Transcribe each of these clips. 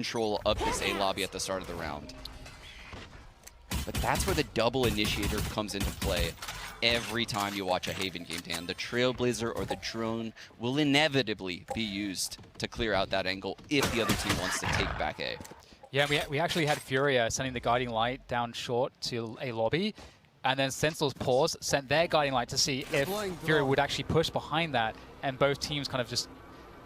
control of this A lobby at the start of the round. But that's where the double initiator comes into play. Every time you watch a Haven game, Dan, the Trailblazer or the drone will inevitably be used to clear out that angle if the other team wants to take back A. Yeah, we actually had Furia sending the guiding light down short to a lobby, and then Sentinels paused, sent their guiding light to see if Furia would actually push behind that, and both teams kind of just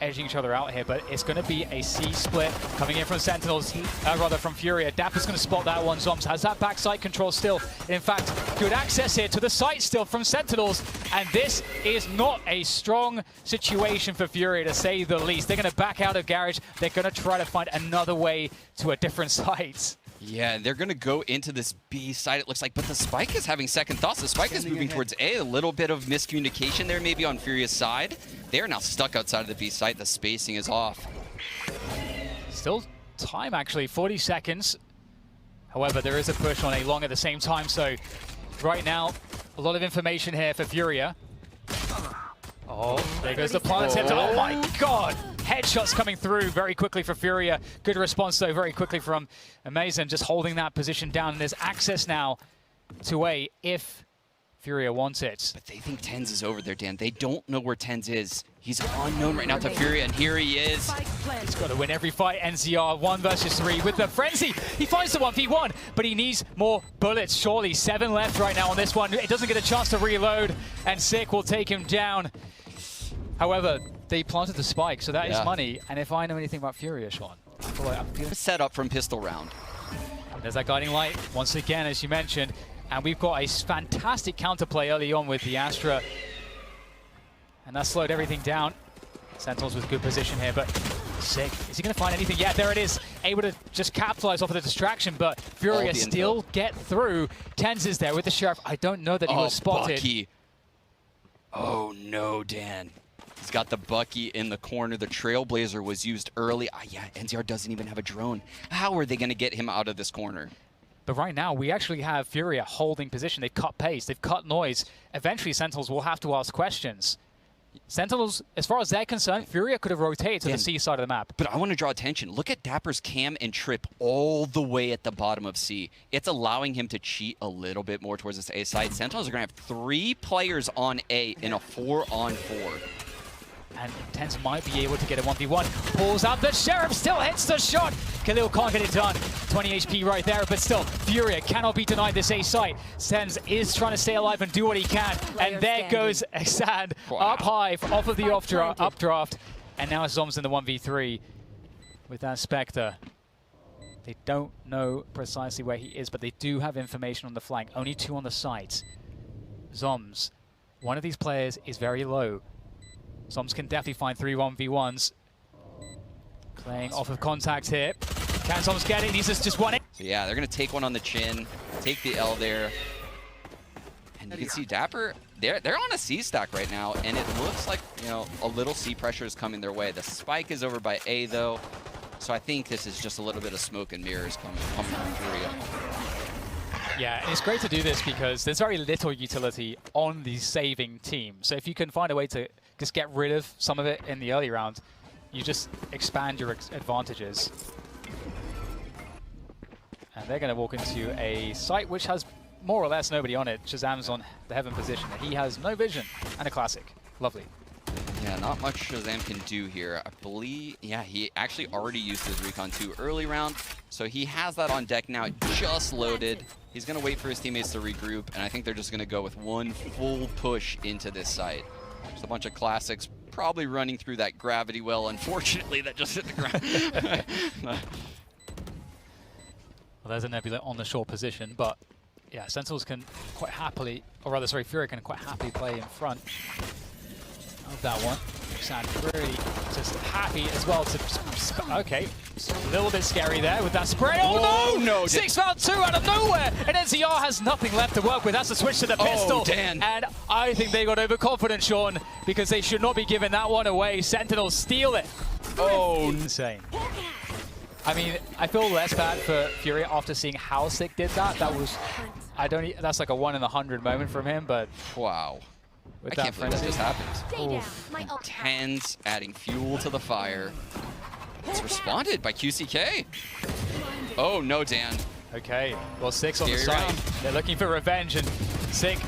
edging each other out here. But it's going to be a C split coming in from Sentinels, rather from Furia. Dapper's going to spot that one. Zoms has that backside control still. In fact, good access here to the site still from Sentinels, and this is not a strong situation for Furia, to say the least. They're going to back out of Garage. They're going to try to find another way to a different site. Yeah, they're going to go into this B side, it looks like, but the Spike is having second thoughts. The Spike is moving towards A. A little bit of miscommunication there maybe on Furia's side. They're now stuck outside of the B site. The spacing is off. Still time, actually, 40 seconds. However, there is a push on A long at the same time, so right now, a lot of information here for Furia. Oh, there goes the plant attempt. Oh my god! Headshots coming through very quickly for Furia. Good response, though, very quickly from Amazing, just holding that position down. And there's access now to A if Furia wants it. But they think Tens is over there, Dan. They don't know where Tens is. He's unknown right now to Furia, and here he is. He's got to win every fight. NCR 1 versus 3 with the Frenzy. He finds the 1v1, but he needs more bullets, surely. 7 left right now on this one. It doesn't get a chance to reload, and Sick will take him down. However, they planted the spike, so that is money. And if I know anything about Furia, Sean, I feel like I'm feeling set up from pistol round. There's that guiding light once again, as you mentioned, and we've got a fantastic counterplay early on with the Astra, and that slowed everything down. Sentinels with good position here, but Sick, is he going to find anything? Yeah, there it is, able to just capitalize off of the distraction, but Furia still get through. Tens is there with the Sheriff. I don't know that he was spotted. Bucky. Oh no, Dan. He's got the Bucky in the corner. The Trailblazer was used early. Yeah, NCR doesn't even have a drone. How are they going to get him out of this corner? But right now, we actually have Furia holding position. They've cut pace. They've cut noise. Eventually, Sentinels will have to ask questions. Sentinels, as far as they're concerned, Furia could have rotated to the C side of the map. But I want to draw attention. Look at Dapper's cam and trip all the way at the bottom of C. It's allowing him to cheat a little bit more towards this A side. Sentinels are going to have 3 players on A in a 4-on-4. And Tens might be able to get a 1v1. Pulls out the Sheriff, still hits the shot. Khalil can't get it done. 20 HP right there, but still, Furia cannot be denied this A site. Tens is trying to stay alive and do what he can. And there goes Sand up high off of the updraft. And now Zoms in the 1v3 with that Spectre. They don't know precisely where he is, but they do have information on the flank. Only 2 on the site. Zoms, one of these players is very low. Zoms can definitely find 3 1v1s. Playing off of contact here. Can Zoms get it? He needs just one. So yeah, they're going to take one on the chin, take the L there. And you can see Dapper, they're on a C stack right now, and it looks like, you know, a little C pressure is coming their way. The spike is over by A, though. So I think this is just a little bit of smoke and mirrors coming from Furia. Yeah, and it's great to do this because there's very little utility on the saving team. So if you can find a way to just get rid of some of it in the early round, you just expand your advantages. And they're going to walk into a site which has more or less nobody on it. Shazam's on the heaven position. He has no vision, and a classic. Lovely. Yeah, not much Shazam can do here. I believe, yeah, he actually already used his Recon 2 early round, so he has that on deck now, just loaded. He's going to wait for his teammates to regroup, and I think they're just going to go with one full push into this site. Just a bunch of classics probably running through that gravity well. Unfortunately, that just hit the ground. Well, there's a Nebula on the short position, but yeah, Sentinels can quite happily, or rather, sorry, Furia can quite happily play in front of that one. Sand really just happy as well to, okay, a little bit scary there with that spray. Oh no! 6 found 2 out of nowhere, and NCR has nothing left to work with. That's the switch to the pistol. Oh, Dan. And I think they got overconfident, Sean, because they should not be giving that one away. Sentinels steal it. Oh, insane. I mean, I feel less bad for Furia after seeing how Sick did that. That was, that's like a 1 in 100 moment from him, but wow. I can't believe that just happened. Tens adding fuel to the fire. It's responded by QCK. Oh no, Dan. Okay, well, Six on the Carry side. around. They're looking for revenge, and Sick,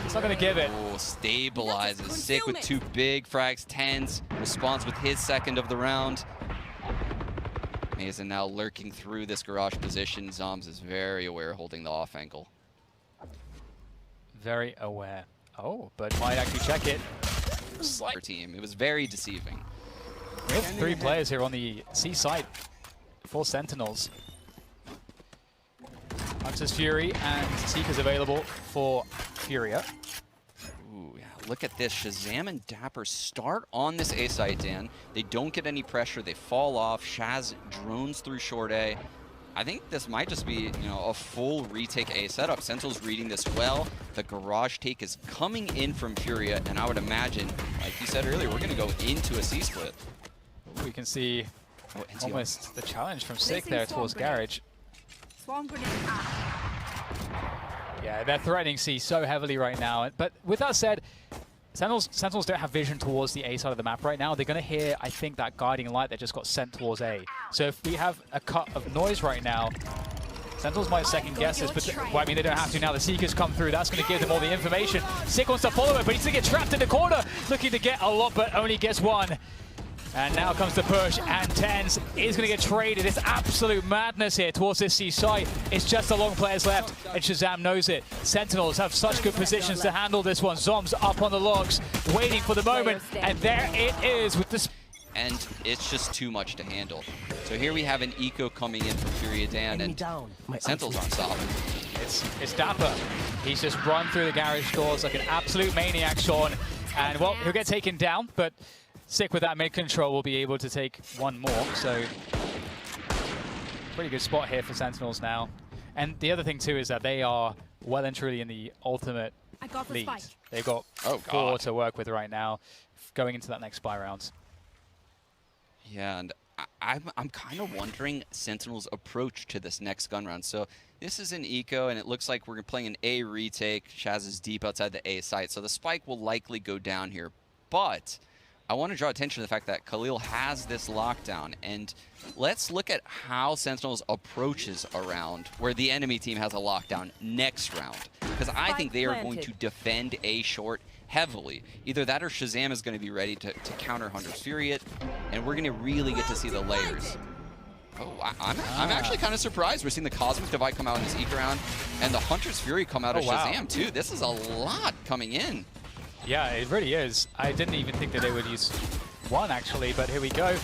it's not going to give it. Oh, stabilizes. Sick with 2 big frags. Tens responds with his second of the round. Mason now lurking through this garage position. Zoms is very aware, holding the off angle. Very aware. Oh, but might actually check it. Our team. It was very deceiving. We have 3 players here on the C side for Sentinels. Hunter's Fury and Seeker's available for Furia. Ooh, yeah. Look at this. Shazam and Dapper start on this A site, Dan. They don't get any pressure. They fall off. Shaz drones through short A. I think this might just be, you know, a full retake A setup. Sentinel's reading this well. The garage take is coming in from Furia, and I would imagine, like you said earlier, we're going to go into a C split. We can see almost the challenge from Sick there towards Garage. Swarm grenade. Yeah, they're threatening C so heavily right now. But with that said, Sentinels don't have vision towards the A side of the map right now. They're going to hear, I think, that guiding light that just got sent towards A. So if we have a cut of noise right now, Sentinels might second guess this, but well, I mean, they don't have to now. The Seekers come through. That's going to give them all the information. Sick wants to follow it, but he's going to get trapped in the corner, looking to get a lot, but only gets 1. And now comes the push, and Tens is going to get traded. It's absolute madness here towards this C site. It's just the long players left, and Shazam knows it. Sentinels have such good positions to handle this one. Zombs up on the logs, waiting for the moment, and there it is with this. And it's just too much to handle. So here we have an eco coming in from Furia Dan, and Sentinels aren't stopping. It's Dapper. He's just run through the garage doors like an absolute maniac, Sean. And, well, he'll get taken down, but Sick with that mid-control will be able to take 1 more, so pretty good spot here for Sentinels now. And the other thing too is that they are well and truly in the ultimate lead. They've got 4 to work with right now, going into that next spy round. Yeah, and I'm kind of wondering Sentinel's approach to this next gun round. So this is an eco, and it looks like we're playing an A retake. Shaz is deep outside the A site, so the spike will likely go down here. But I want to draw attention to the fact that Khalil has this lockdown, and let's look at how Sentinels approaches a round where the enemy team has a lockdown next round, because I think they are going to defend A short heavily. Either that or Shazam is going to be ready to counter Hunter's Fury, and we're going to really get to see the layers. Oh, I'm actually kind of surprised. We're seeing the Cosmic Divide come out in this eco round, and the Hunter's Fury come out of Shazam too. This is a lot coming in. Yeah, it really is. I didn't even think that they would use 1 actually, but here we go.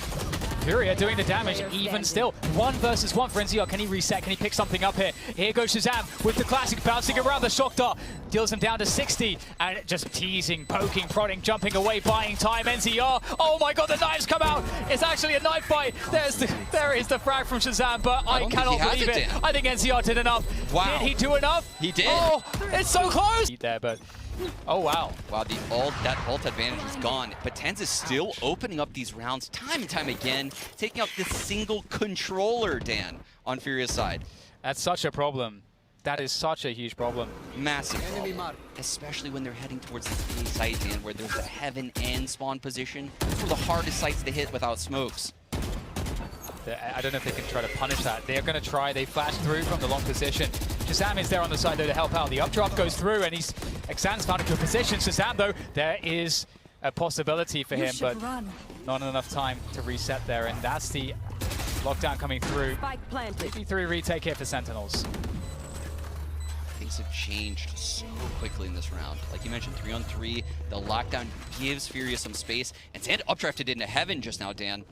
Furia doing the damage even still. 1 versus 1 for NCR. Can he reset? Can he pick something up here? Here goes Shazam with the classic bouncing around the shock dart. Deals him down to 60 and just teasing, poking, prodding, jumping away, buying time. NCR. Oh my god, the knives come out. It's actually a knife fight. There is the frag from Shazam, but I cannot believe it. I think NCR did enough. Wow. Did he do enough? He did. Oh, it's so close. There, but oh wow. Wow, that ult advantage is gone, but Tens is still opening up these rounds time and time again, taking out this single controller, Dan, on Furia's side. That's such a problem. That is such a huge problem. Massive problem. Especially when they're heading towards the A site, Dan, where there's a heaven and spawn position. Those are the hardest sites to hit without smokes. I don't know if they can try to punish that. They're going to try. They flash through from the long position. Shazam is there on the side, though, to help out. The updraft goes through, and Xan's found a good position. Shazam, though, there is a possibility for him, but not enough time to reset there, and that's the lockdown coming through. 53 retake here for Sentinels. Things have changed so quickly in this round. Like you mentioned, 3-on-3. The lockdown gives Furia some space, and Sand updrafted into heaven just now, Dan.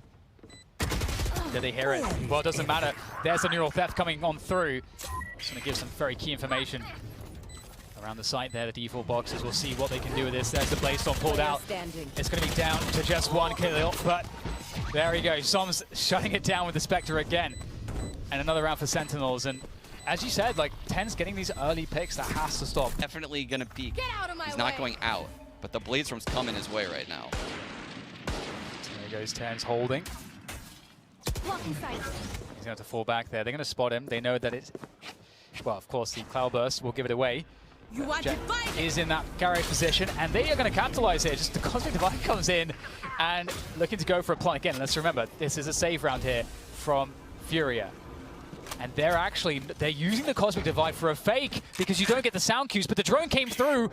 Did they hear it? Well, it doesn't matter. There's a neural theft coming on through. It's going to give some very key information around the site there, the default boxes. We'll see what they can do with this. There's the Blaze Storm pulled out. It's going to be down to just 1 kill, but there he goes. Som's shutting it down with the Spectre again. And another round for Sentinels. And as you said, like, Ten's getting these early picks. That has to stop. Definitely going to peek. Get out of my He's not going out, but the Blaze Storm's coming his way right now. There goes Ten's holding. He's going to have to fall back there. They're going to spot him. They know that it's... Well, of course, the Cloud Burst will give it away. You want to Jet fight? is in that carry position, and they are going to capitalize here. Just the Cosmic Divide comes in and looking to go for a plant. Again, let's remember, this is a save round here from Furia. And they're using the Cosmic Divide for a fake because you don't get the sound cues, but the drone came through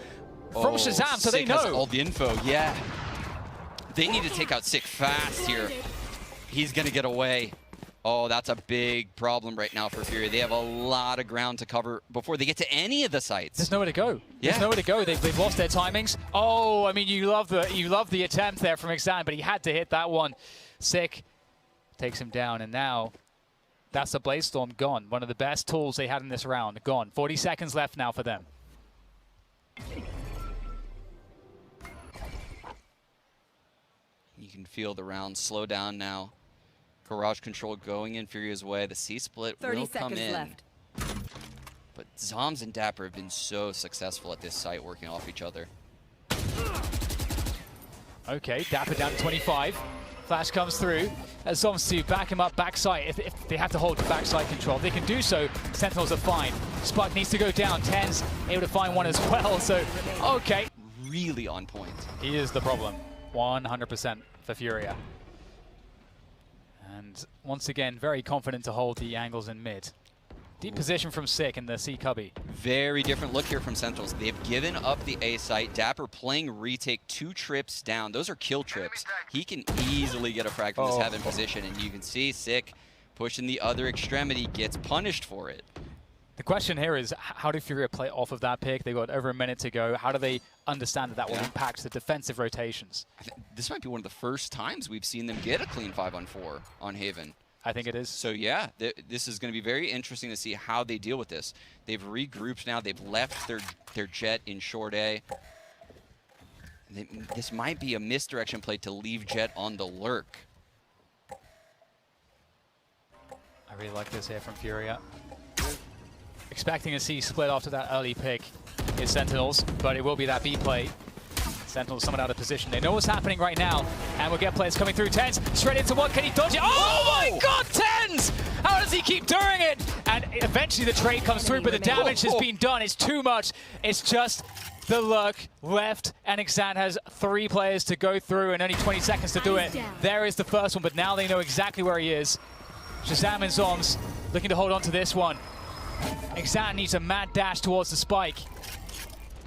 from Shazam, so they Sick know. has all the info, yeah. They need to take out Sick fast here. He's going to get away. Oh, that's a big problem right now for Furia. They have a lot of ground to cover before they get to any of the sites. There's nowhere to go. Yeah. There's nowhere to go. They've lost their timings. Oh, I mean, you love the attempt there from Exan, but he had to hit that one. Sick takes him down, and now that's the Blaze Storm gone. One of the best tools they had in this round, gone. 40 seconds left now for them. You can feel the round slow down now. Garage control going in Furia's way. The C-split 30 will come seconds in. left. But Zoms and Dapper have been so successful at this site working off each other. Okay, Dapper down to 25. Flash comes through. As Zoms to back him up backside. If they have to hold backside control, they can do so. Sentinels are fine. Spark needs to go down. Ten's able to find one as well. So, okay. Really on point. He is the problem. 100% for Furia. And once again, very confident to hold the angles in mid. Deep position from Sick in the C cubby. Very different look here from Sentinels. They've given up the A site. Dapper playing retake 2 trips down. Those are kill trips. He can easily get a frag from this heaven position, and you can see Sick pushing the other extremity, gets punished for it. The question here is, how do Furia play off of that pick? They've got over a minute to go. How do they understand that will impact the defensive rotations? This might be one of the first times we've seen them get a clean 5-on-4 on Haven. I think it is. So yeah, this is going to be very interesting to see how they deal with this. They've regrouped now. They've left their Jet in short A. This might be a misdirection play to leave Jet on the lurk. I really like this here from Furia. Expecting a C split after that early pick is Sentinels, but it will be that B play. Sentinels somewhat out of position. They know what's happening right now, and we'll get players coming through. Tens straight into one. Can he dodge it? Oh my God, Tens! How does he keep doing it? And eventually the trade comes through, but the damage has been done. It's too much. It's just the luck left, and Exan has 3 players to go through and only 20 seconds to do it. There is the first one, but now they know exactly where he is. Shazam and Zoms looking to hold on to this one. Exan needs a mad dash towards the spike.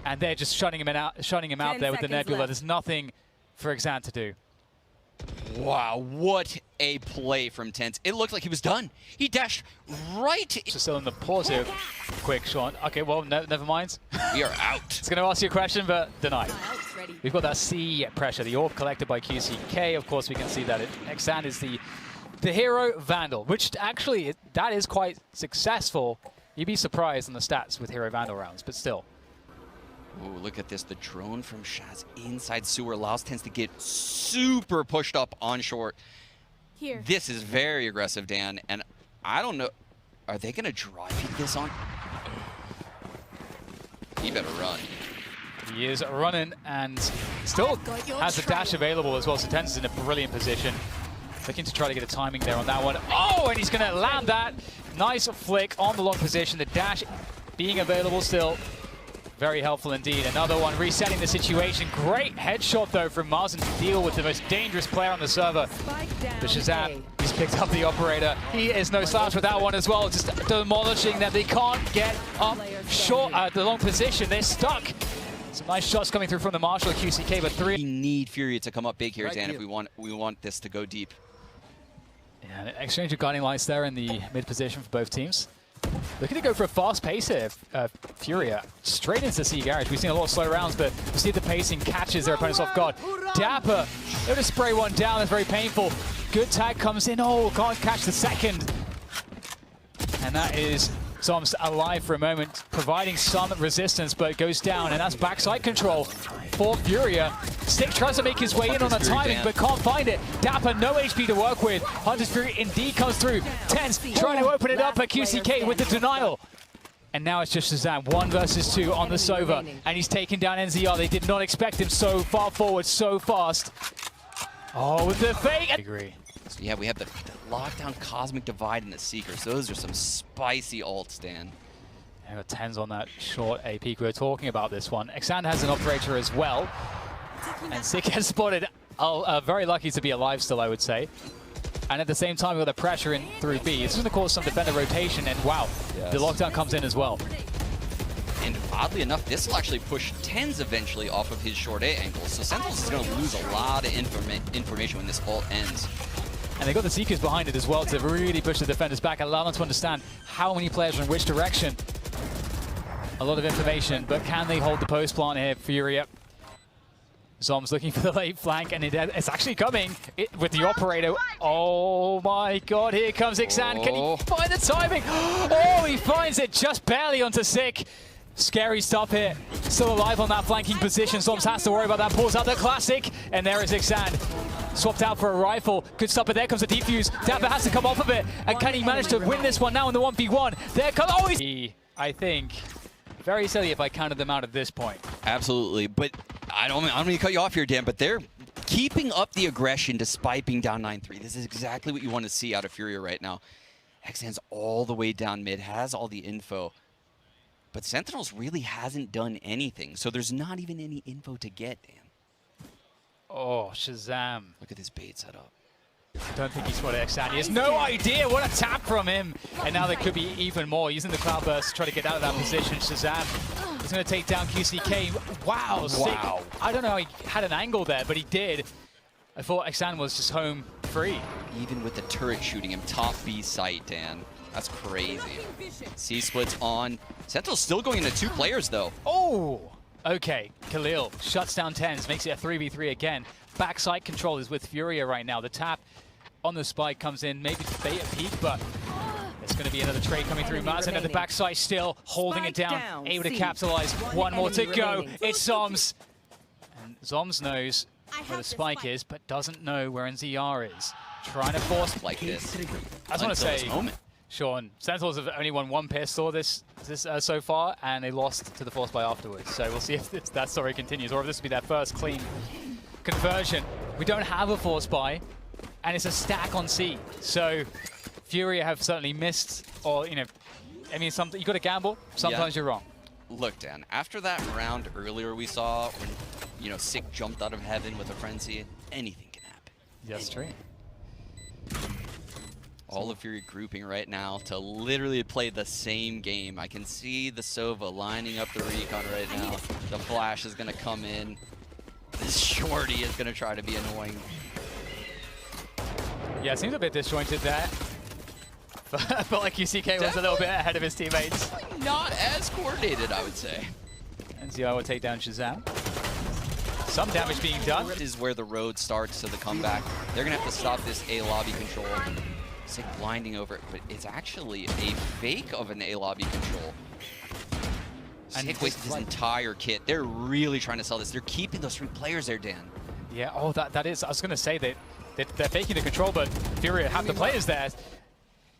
And they're just shutting him out there with the Nebula. There's nothing for Exan to do. Wow, what a play from Tense. It looked like he was done. He dashed right. Just still in the pause here. Quick, Sean. Okay, well, never mind. We are out. It's going to ask you a question, but denied. We've got that C pressure, the orb collected by QCK. Of course, we can see that Exan is the hero Vandal, which actually, that is quite successful. You'd be surprised on the stats with hero Vandal rounds, but still. Ooh, look at this. The drone from Shaz inside sewer allows Tense to get super pushed up on short. Here. This is very aggressive, Dan, and I don't know. Are they going to drive this on? He better run. He is running and still has the dash available as well, so Tense is in a brilliant position. Looking to try to get a timing there on that one. Oh, and he's going to land that. Nice flick on the long position. The dash being available still. Very helpful indeed. Another one resetting the situation. Great headshot though from Marsden to deal with the most dangerous player on the server. The Shazam, he's picked up the operator. He is no slouch with that one as well. Just demolishing that. They can't get up short at the long position. They're stuck. Some nice shots coming through from the Marshall QCK, but 3. We need Furia to come up big here, Dan, if we want this to go deep. Yeah, an exchange of guiding lights there in the mid position for both teams. Looking to go for a fast pace here, Furia. Straight into C garage. We've seen a lot of slow rounds, but we see the pacing catches their opponents off guard. Dapper, able to spray one down. That's very painful. Good tag comes in. Oh, can't catch the second. And that is Zoms alive for a moment, providing some resistance, but goes down, and that's backside control for Furia. Sick tries to make his way in on the timing, but can't find it. Dapper, no HP to work with. Hunter's Fury indeed comes through. Tense trying to open it up at QCK with the denial. And now it's just Shazam, 1 versus 2 on the Sova, and he's taken down NZR. They did not expect him so far forward, so fast. Oh, with the fake. I agree. So yeah, we have the lockdown Cosmic Divide and the Seekers. Those are some spicy ults, Dan. I got 10s on that short AP. We were talking about this one. Xan has an operator as well. And Sick has spotted. Very lucky to be alive still, I would say. And at the same time, we've got the pressure in through B. It's going to cause some defender rotation, and wow, yes. The lockdown comes in as well. And oddly enough, this will actually push 10s eventually off of his short A angle. So Sentinels is going to lose a lot of information when this ult ends. And they got the Seekers behind it as well to really push the defenders back, allow them to understand how many players are in which direction. A lot of information, but can they hold the post plant here? Furia. Zom's looking for the late flank, and it's actually coming with the operator. Oh my god, here comes Xan. Can he find the timing? Oh, he finds it just barely onto Sick. Scary stuff here. Still alive on that flanking position. Zoms has to worry about that. Pulls out the classic, and there is Xan. Swapped out for a rifle. Good stuff, but there comes a defuse. Dapper has to come off of it. And can he manage to win this one now in the 1v1? There comes, oh, I think, very silly if I counted them out at this point. Absolutely, but I don't mean to cut you off here, Dan, but they're keeping up the aggression despite being down 9-3. This is exactly what you want to see out of Furia right now. Xan's all the way down mid, has all the info. But Sentinels really hasn't done anything, so there's not even any info to get, Dan. Oh, Shazam. Look at this bait setup. I don't think he spotted Xan. He has no idea. What a tap from him. And now there could be even more. Using the Cloudburst to try to get out of that position. Shazam is going to take down QCK. Wow. Sick. I don't know how he had an angle there, but he did. I thought Xan was just home free. Even with the turret shooting him top B site, Dan. That's crazy. C-splits on. Sentinel's still going into 2 players, though. Oh! Okay, Khalil shuts down 10s, makes it a 3v3 again. Backside control is with Furia right now. The tap on the spike comes in, maybe to bait a peek, but there's going to be another trade coming through. Martin at the backside still holding it down, able to capitalize. One more to go. It's Zoms. And Zoms knows where the spike is, but doesn't know where NZR is. Trying to force like this. I just want to say, Sean, Sentinels have only won 1 pistol so far, and they lost to the Force Buy afterwards. So we'll see if that story continues, or if this will be their first clean conversion. We don't have a Force Buy, and it's a stack on C. So Furia have certainly missed, or, you know, I mean, you got to gamble. Sometimes you're wrong. Look, Dan, after that round earlier we saw when, you know, Sick jumped out of heaven with a frenzy, anything can happen. That's true. All of Fury grouping right now to literally play the same game. I can see the Sova lining up the recon right now. The flash is going to come in. This shorty is going to try to be annoying. Yeah, it seems a bit disjointed there. I felt like QCK was a little bit ahead of his teammates. Not as coordinated, I would say. NZR will take down Shazam. Some damage being done. This is where the road starts to the comeback. They're going to have to stop this A lobby control. Sick blinding over it, but it's actually a fake of an A lobby control. Sick wasted his entire kit. They're really trying to sell this. They're keeping those 3 players there, Dan. Yeah, oh, that is, I was going to say that they're faking the control, but Furia have the players there.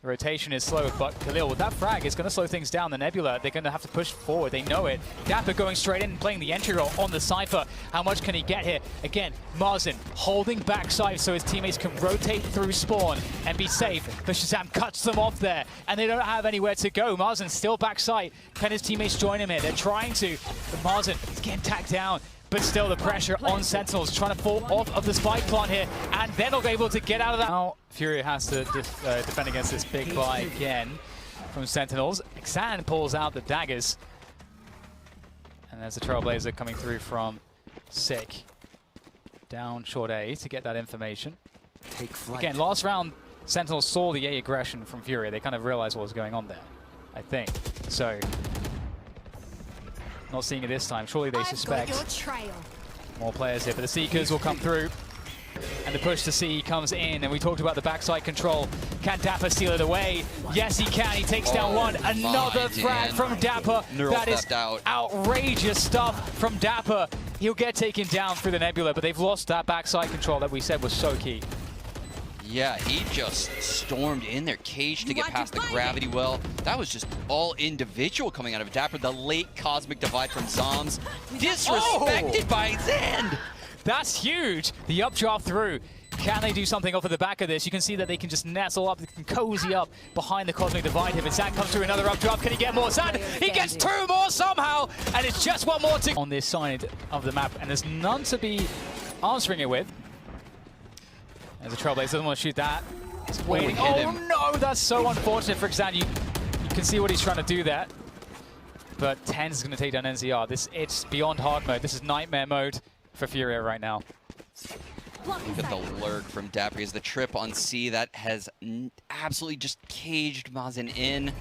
The rotation is slow, but Khalil, with that frag, is going to slow things down. The Nebula, they're going to have to push forward. They know it. Dapper going straight in and playing the entry role on the Cypher. How much can he get here? Again, Marzin holding backside so his teammates can rotate through spawn and be safe. But Shazam cuts them off there, and they don't have anywhere to go. Marzin still backside. Can his teammates join him here? They're trying to, but Marzin is getting tagged down. But still the pressure on Sentinels, trying to fall off of the spike plant here, and they're not able to get out of that. Now Furia has to defend against this big buy again from Sentinels. Xan pulls out the daggers, and there's a Trailblazer coming through from Sick. Down short A to get that information. Again, last round, Sentinels saw the A aggression from Furia. They kind of realized what was going on there, I think. So, not seeing it this time. Surely they suspect more players here, but the Seekers will come through. And the push to C comes in, and we talked about the backside control. Can Dapper steal it away? Yes, he can. He takes down one. Another frag from Dapper. That is outrageous stuff from Dapper. He'll get taken down through the Nebula, but they've lost that backside control that we said was so key. Yeah, he just stormed in their cage to get past the gravity well. That was just all individual coming out of Dapper. The late cosmic divide from Zoms. Disrespected by Zand. That's huge. The updraft through. Can they do something off of the back of this? You can see that they can just nestle up, they can cozy up behind the Cosmic Divide here. But Zan comes through another up drop. Can he get more? Zan, he gets 2 more somehow, and it's just 1 more to on this side of the map, and there's none to be answering it with. There's a Trailblazer, doesn't want to shoot that. He's waiting. Oh no, that's so unfortunate for Xan. You can see what he's trying to do there. But TenZ is going to take down NZR. It's beyond hard mode. This is nightmare mode for Furia right now. Look at the lurk from Dapper. Is the trip on C that has absolutely just caged Mazen in,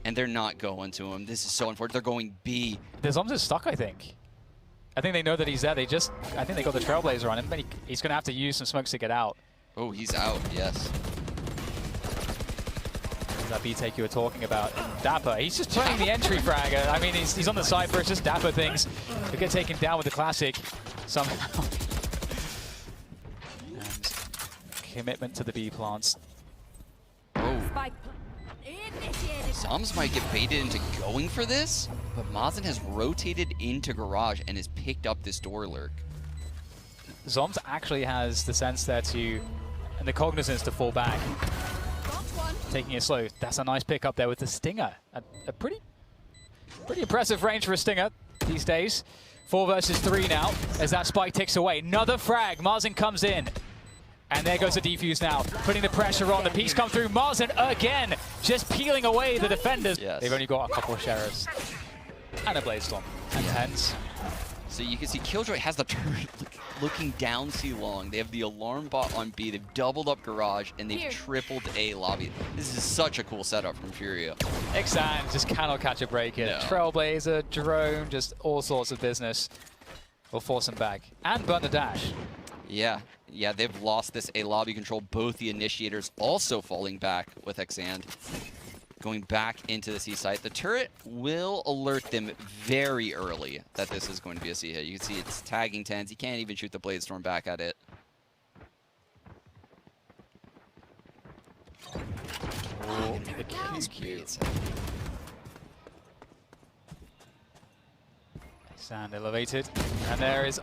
and they're not going to him. This is so unfortunate. They're going B. The Zombs is stuck, I think. I think they know that he's there. I think they got the Trailblazer on him, but he's going to have to use some smokes to get out. Oh, he's out, yes. That B take you were talking about. And Dapper, he's just playing the entry frag. I mean, he's on the side for it's just Dapper things. They get taken down with the classic somehow. And commitment to the B plants. Oh. Zombs might get baited into going for this, but Mazen has rotated into Garage and has picked up this door lurk. Zombs actually has the sense there to, and the cognizance to fall back. Taking it slow. That's a nice pick up there with the Stinger. A pretty impressive range for a Stinger these days. 4 versus 3 now as that spike ticks away. Another frag. Mazen comes in. And there goes the defuse now, putting the pressure on. The piece come through. Mazen again, just peeling away the defenders. Yes. They've only got a couple of Sheriffs. And a Bladestorm. And TenZ. So you can see Killjoy has the turret looking down C long. They have the alarm bot on B. They've doubled up Garage, and they've tripled A lobby. This is such a cool setup from Furia. Xan just cannot catch a break here. No. Trailblazer, Drone, just all sorts of business. Will force him back. And burn the dash. Yeah, they've lost this A lobby control. Both the initiators also falling back with Xan. Going back into the C site. The turret will alert them very early that this is going to be a C hit. You can see it's tagging TenZ. He can't even shoot the Bladestorm back at it. Oh, the QQ. Sand elevated, and there is,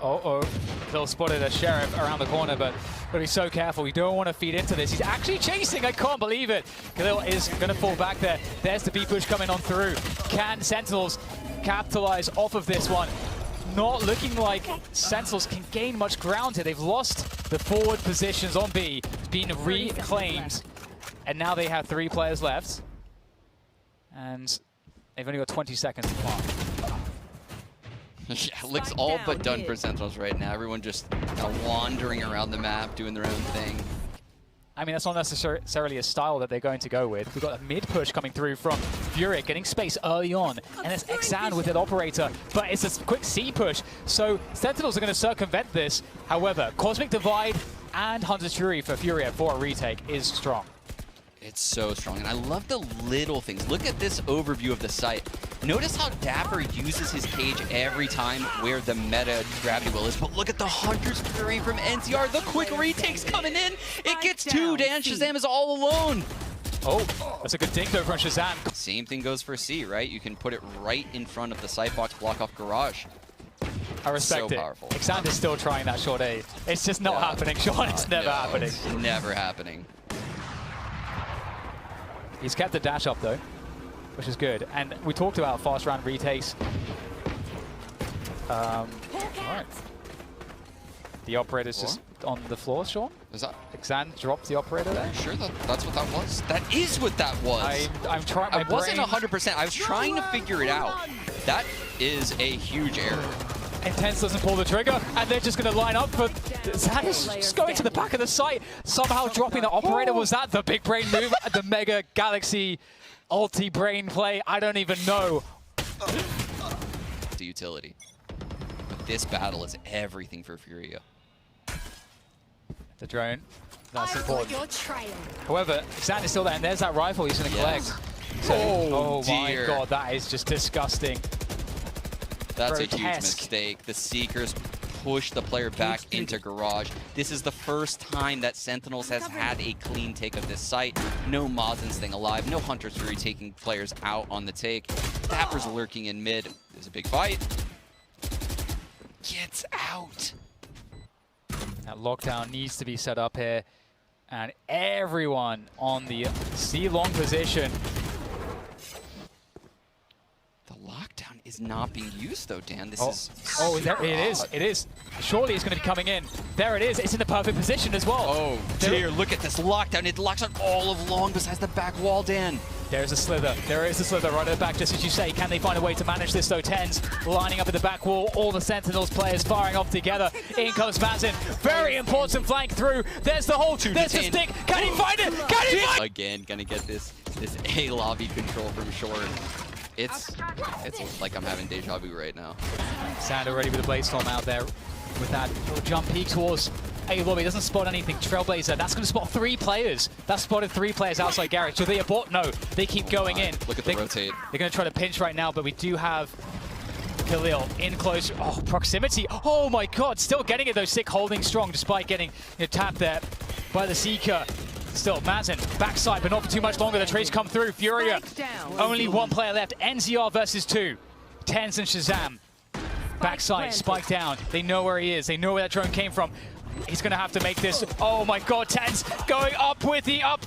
They'll spotted a Sheriff around the corner, but gotta be so careful. You don't want to feed into this. He's actually chasing, I can't believe it. Khalil is gonna fall back there. There's the B push coming on through. Can Sentinels capitalize off of this one? Not looking like Sentinels can gain much ground here. They've lost the forward positions on B. It's been reclaimed, and now they have 3 players left. And they've only got 20 seconds to plant. Yeah, looks all but done for Sentinels right now. Everyone just kind of wandering around the map, doing their own thing. I mean, that's not necessarily a style that they're going to go with. We've got a mid push coming through from Furia, getting space early on. And it's Xan with an operator, but it's a quick C push. So Sentinels are going to circumvent this. However, Cosmic Divide and Hunter's Fury for Furia for a retake is strong. It's so strong, and I love the little things. Look at this overview of the site. Notice how Dapper uses his cage every time where the meta gravity will is, but look at the Hunter's Fury from NCR. The quick retakes coming in. It gets 2 down. Shazam is all alone. Oh, that's a good dink though from Shazam. Same thing goes for C, right? You can put it right in front of the site box, block off Garage. I respect so it. Powerful. Xander's still trying that short A. It's just not happening, Sean. It's never happening. It's never happening. He's kept the dash up though, which is good. And we talked about fast round retakes. All right. The operator's just on the floor, Sean. Is that? Xan dropped the operator there. Are you sure that's what that was? That is what that was. I'm trying. I wasn't 100%. I was trying to figure it out. That is a huge error. And TenZ doesn't pull the trigger, and they're just going to line up, but Zan is just going to the back of the site, somehow dropping the operator. Was that the big brain move? The Mega Galaxy ulti brain play? I don't even know. The utility. But this battle is everything for Furia. The drone, that's important. However, Zan is still there, and there's that rifle he's going to collect. So, oh my god, that is just disgusting. That's a huge mistake. The Seekers push the player back into Garage. This is the first time that Sentinels has had a clean take of this site. No Mazen staying alive. No Hunter's Fury taking players out on the take. Dapper's lurking in mid. There's a big fight. Gets out. That lockdown needs to be set up here. And everyone on the C-long position. The lockdown is not being used though, Dan. This is there it is. It is. Surely it's going to be coming in. There it is. It's in the perfect position as well. Oh dear, look at this lockdown. It locks on all of long besides the back wall, Dan. There's a slither. There is a slither right at the back, just as you say. Can they find a way to manage this though? TenZ lining up at the back wall. All the Sentinels players firing off together. In comes Mazin. Very important flank through. There's the hold. There's the stick. Can he find it? Can he find it? Again, gonna get this A lobby control from short. It's like I'm having deja vu right now. Sander ready with the Blaze Storm out there with that little jump peek towards A lobby. Doesn't spot anything. Trailblazer, that's going to spot 3 players. That spotted 3 players outside Garage. So they abort? No, they keep going in. Look at the rotate. They're going to try to pinch right now, but we do have Khalil in close. Oh, proximity. Oh my god, still getting it though. Sick holding strong despite getting tapped there by the Seeker. Still, Mazin, backside, but not for too much longer. The trades come through. Furia, only 1 player left. NZR versus 2. TenZ and Shazam. Backside, spike down. They know where he is. They know where that drone came from. He's going to have to make this. Oh my god, TenZ going up with the up